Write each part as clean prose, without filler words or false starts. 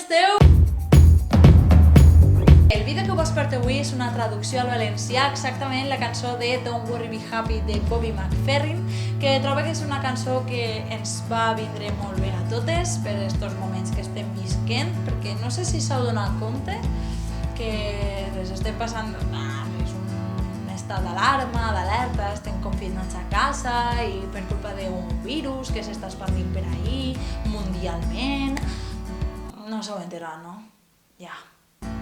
esteu? El vídeo que vos porto avui és una traducció al valencià, exactament la cançó de Don't Worry Be Happy de Bobby McFerrin, que trobo que és una cançó que ens va vindre molt bé a totes per estos moments que estem visquent, perquè no sé si s'heu donat compte que les estem passant és un estat d'alarma, d'alerta, estem confinats a casa i per culpa d'un virus que s'està expandint per ahí, mundialment. No s'heu enterat, no? Ja.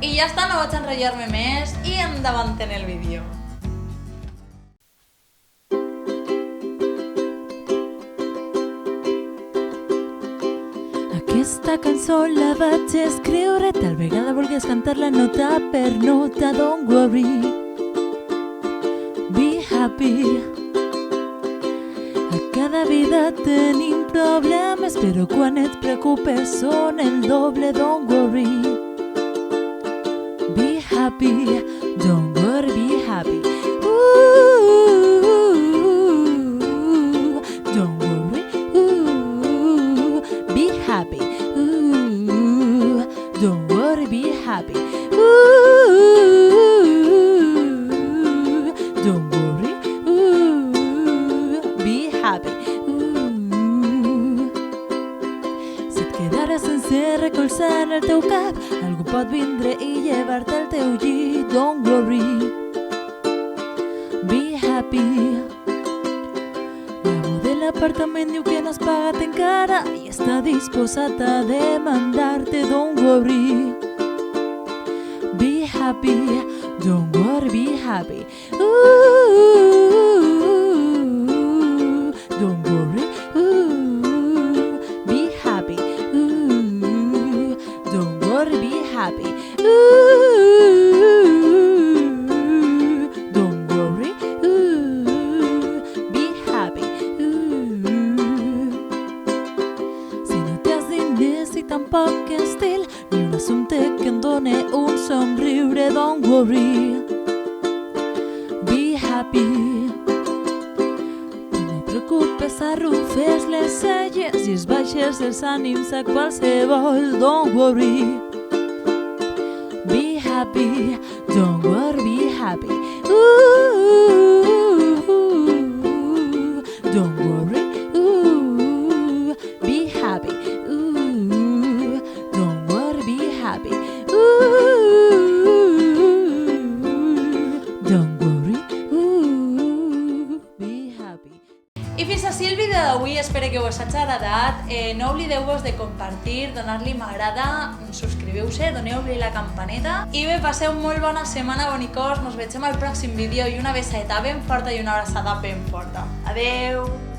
I ja està, no vaig enrotllar-me més i endavant en el vídeo. Aquesta cançó la vaig escriure, tal vegada volgués cantar-la nota per nota. Don't worry, be happy. A cada vida tenim problemes, però quan et preocupes són el doble. Don't worry, be happy, don't worry, be happy. Don't worry, be happy. Don't worry, be happy. Don't worry, be happy. Si et quedares sense recolzar el teu cap, algú pot vindre i llevar-te al teu llit. Don't worry, be happy. L'amo de l'apartament diu que no has pagat encara i està disposat a demandar-te. Don't worry, be happy. Don't worry, be happy. Don't worry, be happy. Don't worry, be happy. Don't worry, be happy. Si no tens diners i tampoc estil, ni un assumpte que em done un somriure. Don't worry, be happy. No et preocupes, arrufes les celles i es baixes els ànims a qualsevol. Don't worry, be happy. Don't worry, be happy. Don't worry, be happy. Don't worry, be happy. Don't worry, be happy. I fins així el vídeo d'avui, espero que us hagi agradat. No oblideu-vos de compartir, donar-li m'agrada, subscriveu-se, doneu-li la campaneta i bé, passeu molt bona setmana, bonicos. Nos veiem al pròxim vídeo i una besadeta ben forta i una abraçada ben forta. Adeu!